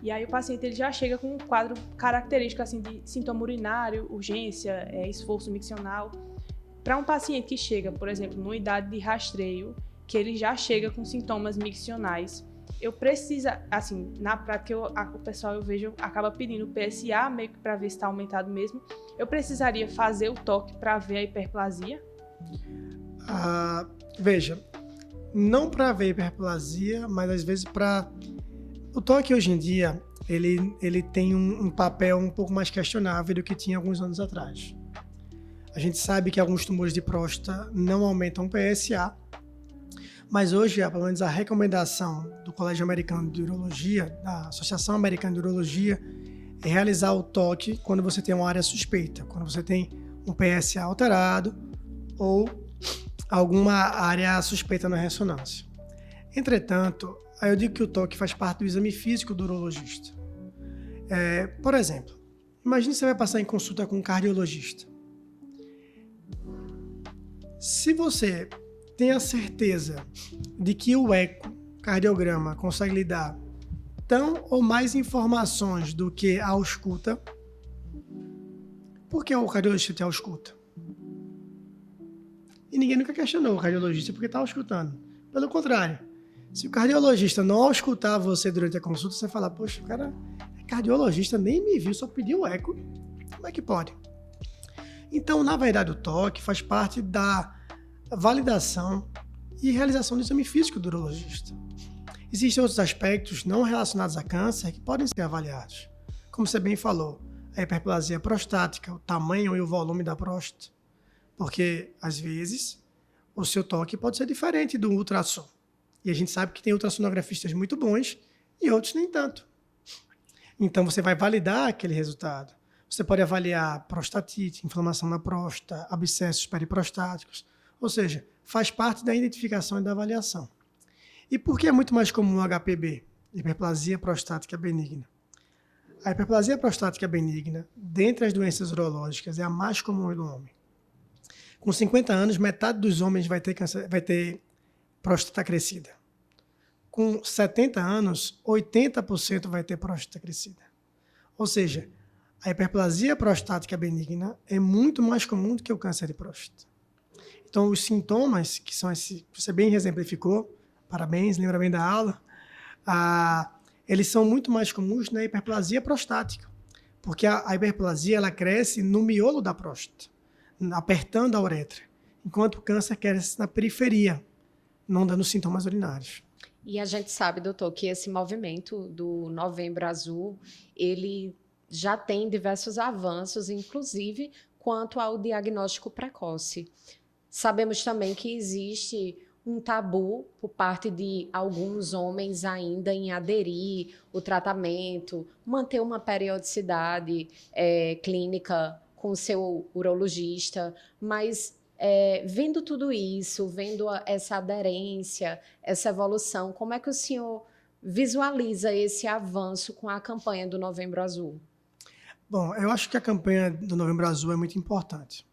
E aí o paciente ele já chega com um quadro característico assim, de sintoma urinário, urgência, esforço miccional. Para um paciente que chega, por exemplo, numa idade de rastreio, que ele já chega com sintomas miccionais, eu preciso, assim, na prática o pessoal eu vejo acaba pedindo PSA, meio que para ver se está aumentado mesmo. Eu precisaria fazer o toque para ver a hiperplasia? Veja, não para ver hiperplasia, mas às vezes para... O toque hoje em dia, ele tem um papel um pouco mais questionável do que tinha alguns anos atrás. A gente sabe que alguns tumores de próstata não aumentam o PSA, mas hoje, pelo menos a recomendação do Colégio Americano de Urologia, da Associação Americana de Urologia, é realizar o toque quando você tem uma área suspeita, quando você tem um PSA alterado ou alguma área suspeita na ressonância. Entretanto, aí eu digo que o toque faz parte do exame físico do urologista. Por exemplo, imagine que você vai passar em consulta com um cardiologista. Se você tem a certeza de que o ecocardiograma consegue lhe dar tão ou mais informações do que a ausculta, por que o cardiologista tem a ausculta? E ninguém nunca questionou o cardiologista porque está auscultando. Pelo contrário, se o cardiologista não auscultar você durante a consulta, você fala, poxa, o cara é cardiologista, nem me viu, só pediu eco. Como é que pode? Então, na verdade, o toque faz parte da validação e realização do exame físico do urologista. Existem outros aspectos não relacionados a câncer que podem ser avaliados. Como você bem falou, a hiperplasia prostática, o tamanho e o volume da próstata. Porque, às vezes, o seu toque pode ser diferente do ultrassom. E a gente sabe que tem ultrassonografistas muito bons e outros nem tanto. Então, você vai validar aquele resultado. Você pode avaliar prostatite, inflamação na próstata, abscessos periprostáticos. Ou seja, faz parte da identificação e da avaliação. E por que é muito mais comum o HPB, hiperplasia prostática benigna? A hiperplasia prostática benigna, dentre as doenças urológicas, é a mais comum do homem. Com 50 anos, metade dos homens vai ter próstata crescida. Com 70 anos, 80% vai ter próstata crescida. Ou seja, a hiperplasia prostática benigna é muito mais comum do que o câncer de próstata. Então, os sintomas, que são esses que você bem exemplificou, parabéns, lembra bem da aula, eles são muito mais comuns na hiperplasia prostática, porque a hiperplasia ela cresce no miolo da próstata, apertando a uretra, enquanto o câncer cresce na periferia, não dando sintomas urinários. E a gente sabe, doutor, que esse movimento do Novembro Azul, ele já tem diversos avanços, inclusive quanto ao diagnóstico precoce. Sabemos também que existe um tabu por parte de alguns homens ainda em aderir o tratamento, manter uma periodicidade clínica com o seu urologista, mas vendo tudo isso, vendo essa aderência, essa evolução, como é que o senhor visualiza esse avanço com a campanha do Novembro Azul? Bom, eu acho que a campanha do Novembro Azul é muito importante.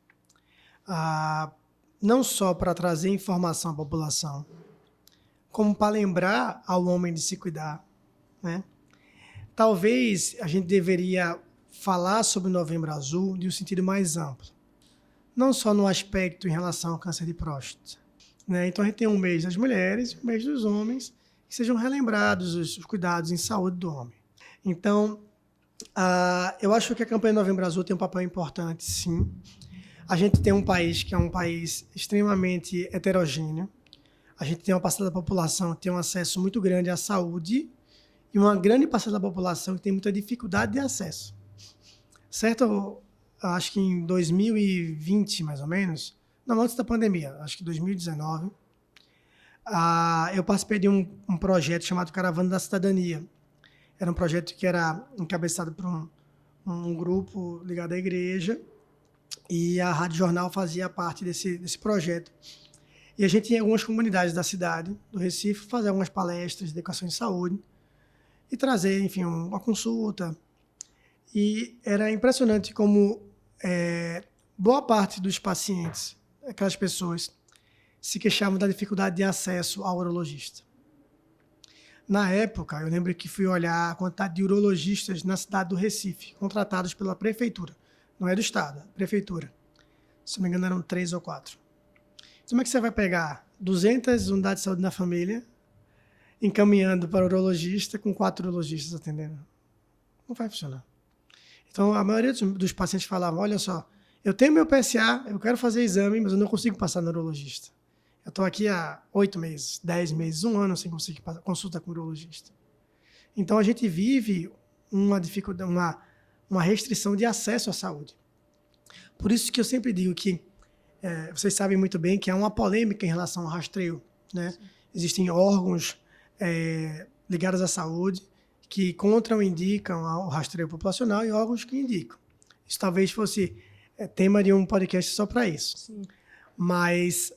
Não só para trazer informação à população, como para lembrar ao homem de se cuidar, né? Talvez a gente deveria falar sobre o Novembro Azul de um sentido mais amplo, não só no aspecto em relação ao câncer de próstata, né? Então a gente tem um mês das mulheres, um mês dos homens, que sejam relembrados os cuidados em saúde do homem. Então, eu acho que a campanha Novembro Azul tem um papel importante, sim. A gente tem um país que é um país extremamente heterogêneo. A gente tem uma parcela da população que tem um acesso muito grande à saúde e uma grande parcela da população que tem muita dificuldade de acesso. Certo? Eu acho que em 2020, mais ou menos, não, antes da pandemia, acho que 2019, eu participei de um projeto chamado Caravana da Cidadania. Era um projeto que era encabeçado por um grupo ligado à igreja, e a Rádio Jornal fazia parte desse projeto. E a gente ia em algumas comunidades da cidade, do Recife, fazer algumas palestras de educação em saúde e trazer, enfim, uma consulta. E era impressionante como boa parte dos pacientes, aquelas pessoas, se queixavam da dificuldade de acesso ao urologista. Na época, eu lembro que fui olhar a quantidade de urologistas na cidade do Recife, contratados pela prefeitura. Não é do estado, é prefeitura. Se não me engano, eram 3 ou 4. Como é que você vai pegar 200 unidades de saúde na família, encaminhando para o urologista com 4 urologistas atendendo? Não vai funcionar. Então, a maioria dos pacientes falavam, olha só, eu tenho meu PSA, eu quero fazer exame, mas eu não consigo passar no urologista. Eu estou aqui há 8 meses, 10 meses, 1 ano sem conseguir consulta com o urologista. Então, a gente vive uma dificuldade, uma restrição de acesso à saúde. Por isso que eu sempre digo que, vocês sabem muito bem que há uma polêmica em relação ao rastreio, né? Existem órgãos ligados à saúde que contraindicam o rastreio populacional e órgãos que indicam. Isso talvez fosse tema de um podcast só para isso. Sim. Mas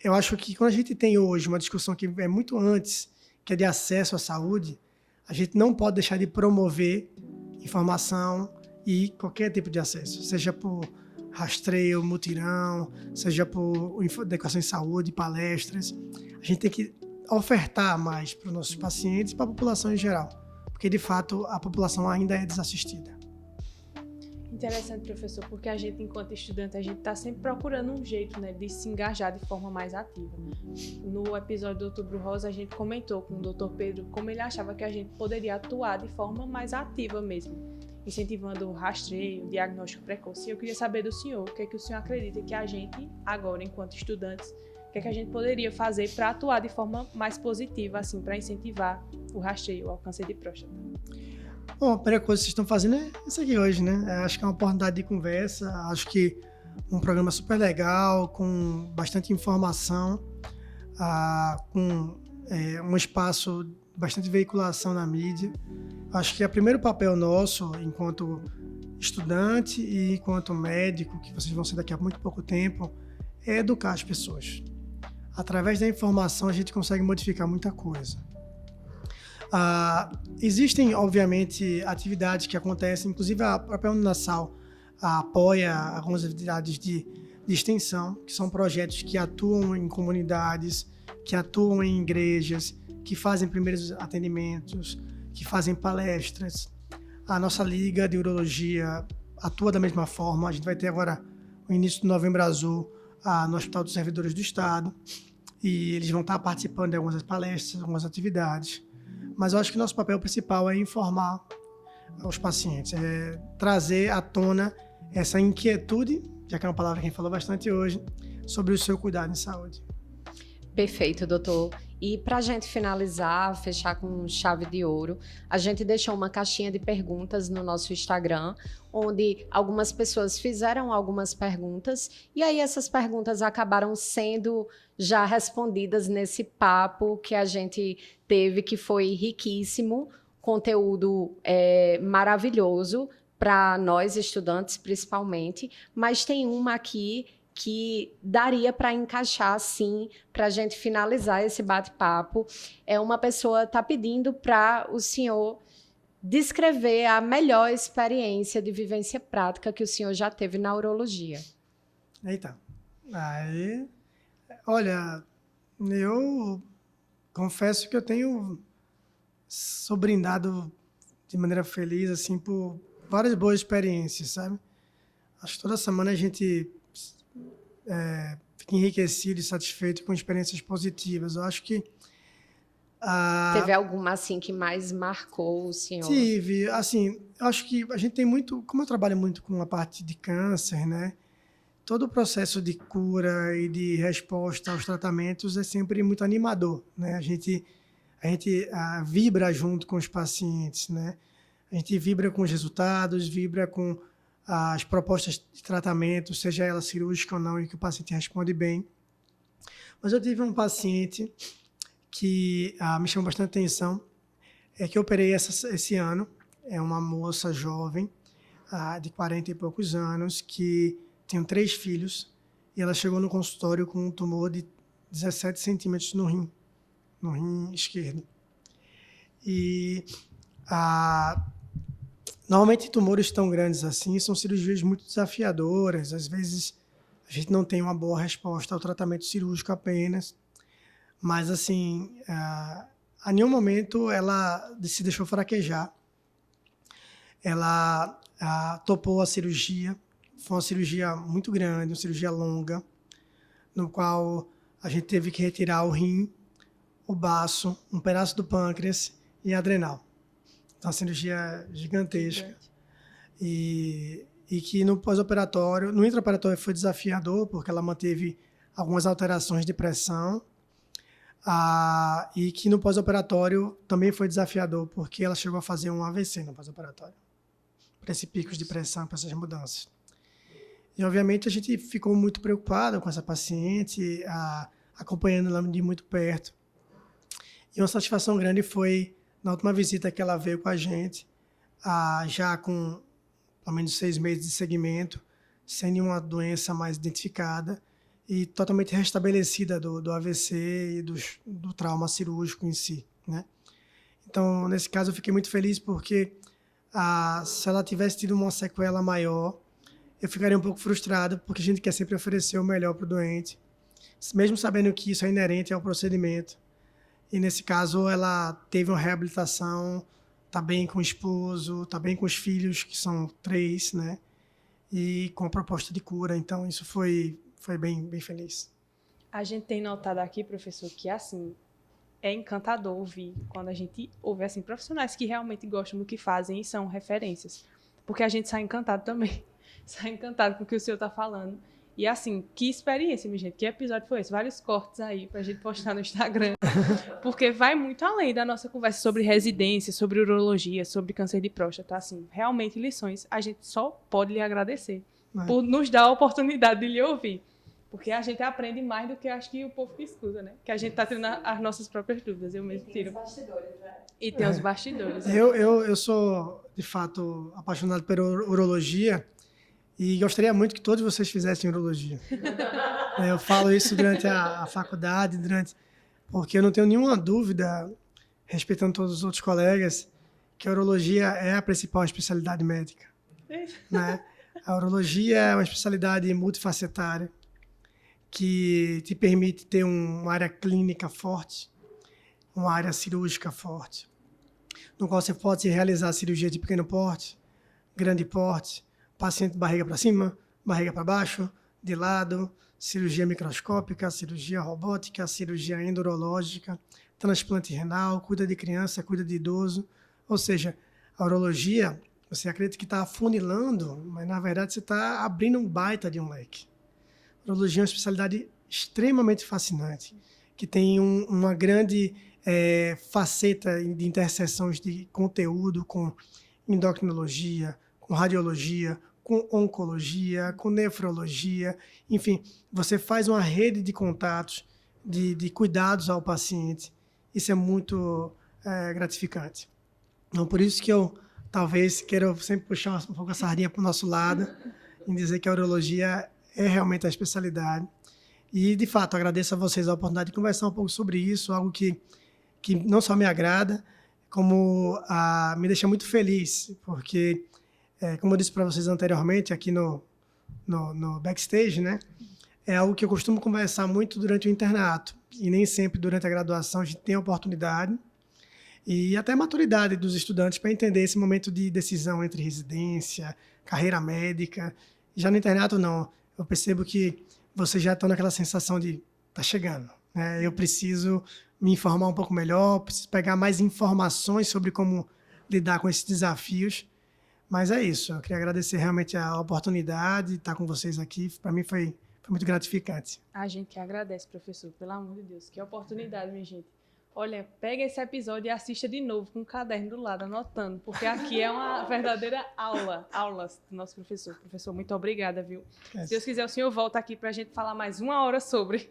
eu acho que quando a gente tem hoje uma discussão que é muito antes, que é de acesso à saúde, a gente não pode deixar de promover informação e qualquer tipo de acesso, seja por rastreio, mutirão, seja por educação em saúde, palestras. A gente tem que ofertar mais para os nossos pacientes e para a população em geral, porque de fato a população ainda é desassistida. Interessante, professor, porque a gente, enquanto estudante, a gente está sempre procurando um jeito, né, de se engajar de forma mais ativa. No episódio do Outubro Rosa, a gente comentou com o Dr. Pedro como ele achava que a gente poderia atuar de forma mais ativa mesmo, incentivando o rastreio, o diagnóstico precoce. E eu queria saber do senhor, o que é que o senhor acredita que a gente, agora, enquanto estudantes, o que é que a gente poderia fazer para atuar de forma mais positiva, assim, para incentivar o rastreio ao câncer de próstata? Bom, a primeira coisa que vocês estão fazendo é isso aqui hoje, né? Acho que é uma oportunidade de conversa, acho que um programa super legal, com bastante informação, com um espaço de bastante veiculação na mídia. Acho que o primeiro papel nosso, enquanto estudante e enquanto médico, que vocês vão ser daqui a muito pouco tempo, é educar as pessoas. Através da informação, a gente consegue modificar muita coisa. Existem, obviamente, atividades que acontecem, inclusive a própria Uninassal apoia algumas atividades de extensão, que são projetos que atuam em comunidades, que atuam em igrejas, que fazem primeiros atendimentos, que fazem palestras. A nossa Liga de Urologia atua da mesma forma. A gente vai ter agora o início do Novembro Azul no Hospital dos Servidores do Estado, e eles vão estar participando de algumas palestras, algumas atividades. Mas eu acho que nosso papel principal é informar os pacientes, é trazer à tona essa inquietude, já que é uma palavra que a gente falou bastante hoje, sobre o seu cuidado em saúde. Perfeito, doutor. E para a gente finalizar, fechar com chave de ouro, a gente deixou uma caixinha de perguntas no nosso Instagram, onde algumas pessoas fizeram algumas perguntas, e aí essas perguntas acabaram sendo já respondidas nesse papo que a gente teve, que foi riquíssimo, conteúdo maravilhoso para nós estudantes principalmente, mas tem uma aqui que daria para encaixar, sim, para a gente finalizar esse bate-papo. Uma pessoa está pedindo para o senhor descrever a melhor experiência de vivência prática que o senhor já teve na urologia. Eita, aí, olha, eu confesso que eu sou brindado de maneira feliz, assim, por várias boas experiências, sabe? Acho que toda semana a gente fica enriquecido e satisfeito com experiências positivas. Eu acho que... Teve alguma, assim, que mais marcou o senhor? Tive. Assim, eu acho que a gente tem muito... Como eu trabalho muito com a parte de câncer, né? Todo o processo de cura e de resposta aos tratamentos é sempre muito animador, né? A gente vibra junto com os pacientes, né? A gente vibra com os resultados, vibra com as propostas de tratamento, seja ela cirúrgica ou não, e que o paciente responde bem. Mas eu tive um paciente que me chamou bastante atenção, que eu operei esse ano. É uma moça jovem, de 40 e poucos anos, que tem 3 filhos, e ela chegou no consultório com um tumor de 17 centímetros no rim esquerdo. E normalmente tumores tão grandes assim são cirurgias muito desafiadoras. Às vezes a gente não tem uma boa resposta ao tratamento cirúrgico apenas, mas assim, a nenhum momento ela se deixou fraquejar. Ela topou a cirurgia. Foi uma cirurgia muito grande, uma cirurgia longa, no qual a gente teve que retirar o rim, o baço, um pedaço do pâncreas e a adrenal. Então, uma cirurgia gigantesca. E que no pós-operatório, no intraoperatório foi desafiador, porque ela manteve algumas alterações de pressão. E que no pós-operatório também foi desafiador, porque ela chegou a fazer um AVC no pós-operatório, para esses picos de pressão, para essas mudanças. E, obviamente, a gente ficou muito preocupado com essa paciente, acompanhando ela de muito perto. E uma satisfação grande foi, na última visita que ela veio com a gente, já com pelo menos 6 meses de segmento, sem nenhuma doença mais identificada e totalmente restabelecida do AVC e do trauma cirúrgico em si, né? Então, nesse caso, eu fiquei muito feliz porque se ela tivesse tido uma sequela maior, eu ficaria um pouco frustrado, porque a gente quer sempre oferecer o melhor para o doente, mesmo sabendo que isso é inerente ao procedimento. E, nesse caso, ela teve uma reabilitação, está bem com o esposo, está bem com os filhos, que são 3, né? E com a proposta de cura. Então, isso foi bem, bem feliz. A gente tem notado aqui, professor, que, assim, é encantador ouvir, quando a gente ouve, assim, profissionais que realmente gostam do que fazem e são referências. Porque a gente sai encantado também. Sai encantado com o que o senhor está falando. E assim, que experiência, minha gente, que episódio foi esse? Vários cortes aí pra gente postar no Instagram, porque vai muito além da nossa conversa sobre residência, sobre urologia, sobre câncer de próstata, assim, realmente lições, a gente só pode lhe agradecer por nos dar a oportunidade de lhe ouvir, porque a gente aprende mais do que acho que o povo que escuta, né? Que a gente tá tendo as nossas próprias dúvidas, eu mesmo tiro. E tem os bastidores. Eu sou, de fato, apaixonado por urologia e gostaria muito que todos vocês fizessem urologia. Eu falo isso durante a faculdade, porque eu não tenho nenhuma dúvida, respeitando todos os outros colegas, que a urologia é a principal especialidade médica. Né? A urologia é uma especialidade multifacetária que te permite ter uma área clínica forte, uma área cirúrgica forte, no qual você pode realizar cirurgia de pequeno porte, grande porte, paciente de barriga para cima, barriga para baixo, de lado, cirurgia microscópica, cirurgia robótica, cirurgia endurológica, transplante renal, cuida de criança, cuida de idoso. Ou seja, a urologia, você acredita que está afunilando, mas na verdade você está abrindo um baita de um leque. A urologia é uma especialidade extremamente fascinante, que tem uma grande faceta de interseções de conteúdo com endocrinologia, com radiologia, com oncologia, com nefrologia, enfim, você faz uma rede de contatos, de cuidados ao paciente. Isso é muito gratificante. Então, por isso que eu talvez quero sempre puxar um pouco a sardinha para o nosso lado, em dizer que a urologia é realmente a especialidade. E, de fato, agradeço a vocês a oportunidade de conversar um pouco sobre isso, algo que não só me agrada, como me deixa muito feliz, porque, como eu disse para vocês anteriormente, aqui no backstage, né, é algo que eu costumo conversar muito durante o internato, e nem sempre durante a graduação a gente tem a oportunidade, e até a maturidade dos estudantes para entender esse momento de decisão entre residência, carreira médica. Já no internato, não. Eu percebo que vocês já estão naquela sensação de tá chegando, né? Eu preciso me informar um pouco melhor, preciso pegar mais informações sobre como lidar com esses desafios. Mas é isso, eu queria agradecer realmente a oportunidade de estar com vocês aqui. Para mim foi muito gratificante. A gente que agradece, professor, pelo amor de Deus. Que oportunidade, minha gente. Olha, pega esse episódio e assista de novo com um caderno do lado, anotando, porque aqui é uma verdadeira aulas do nosso professor. Professor, muito obrigada, viu? Se Deus quiser, o senhor volta aqui para a gente falar mais 1 hora sobre.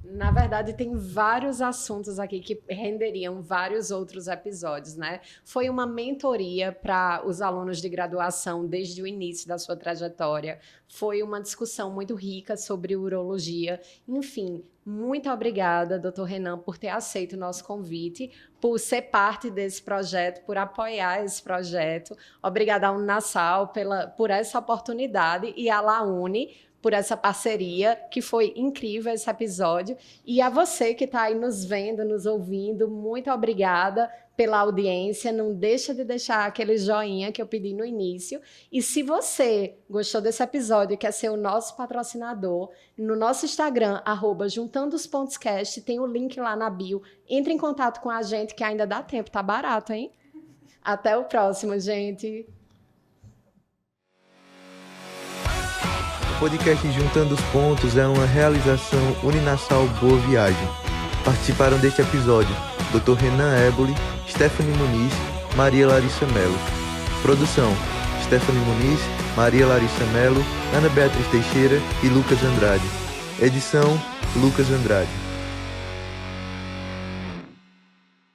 Na verdade, tem vários assuntos aqui que renderiam vários outros episódios, né? Foi uma mentoria para os alunos de graduação desde o início da sua trajetória. Foi uma discussão muito rica sobre urologia. Enfim, muito obrigada, Dr. Renan, por ter aceito o nosso convite, por ser parte desse projeto, por apoiar esse projeto. Obrigada ao Unassal por essa oportunidade e à Laune por essa parceria, que foi incrível esse episódio. E a você que está aí nos vendo, nos ouvindo, muito obrigada pela audiência. Não deixa de deixar aquele joinha que eu pedi no início. E se você gostou desse episódio e quer ser o nosso patrocinador, no nosso Instagram, @JuntandosPontosCast, tem o link lá na bio. Entre em contato com a gente que ainda dá tempo, tá barato, hein? Até o próximo, gente! O podcast Juntando os Pontos é uma realização Uninasal Boa Viagem. Participaram deste episódio Dr. Renan Éboli, Stephanie Muniz, Maria Larissa Melo. Produção: Stephanie Muniz, Maria Larissa Melo, Ana Beatriz Teixeira e Lucas Andrade. Edição: Lucas Andrade.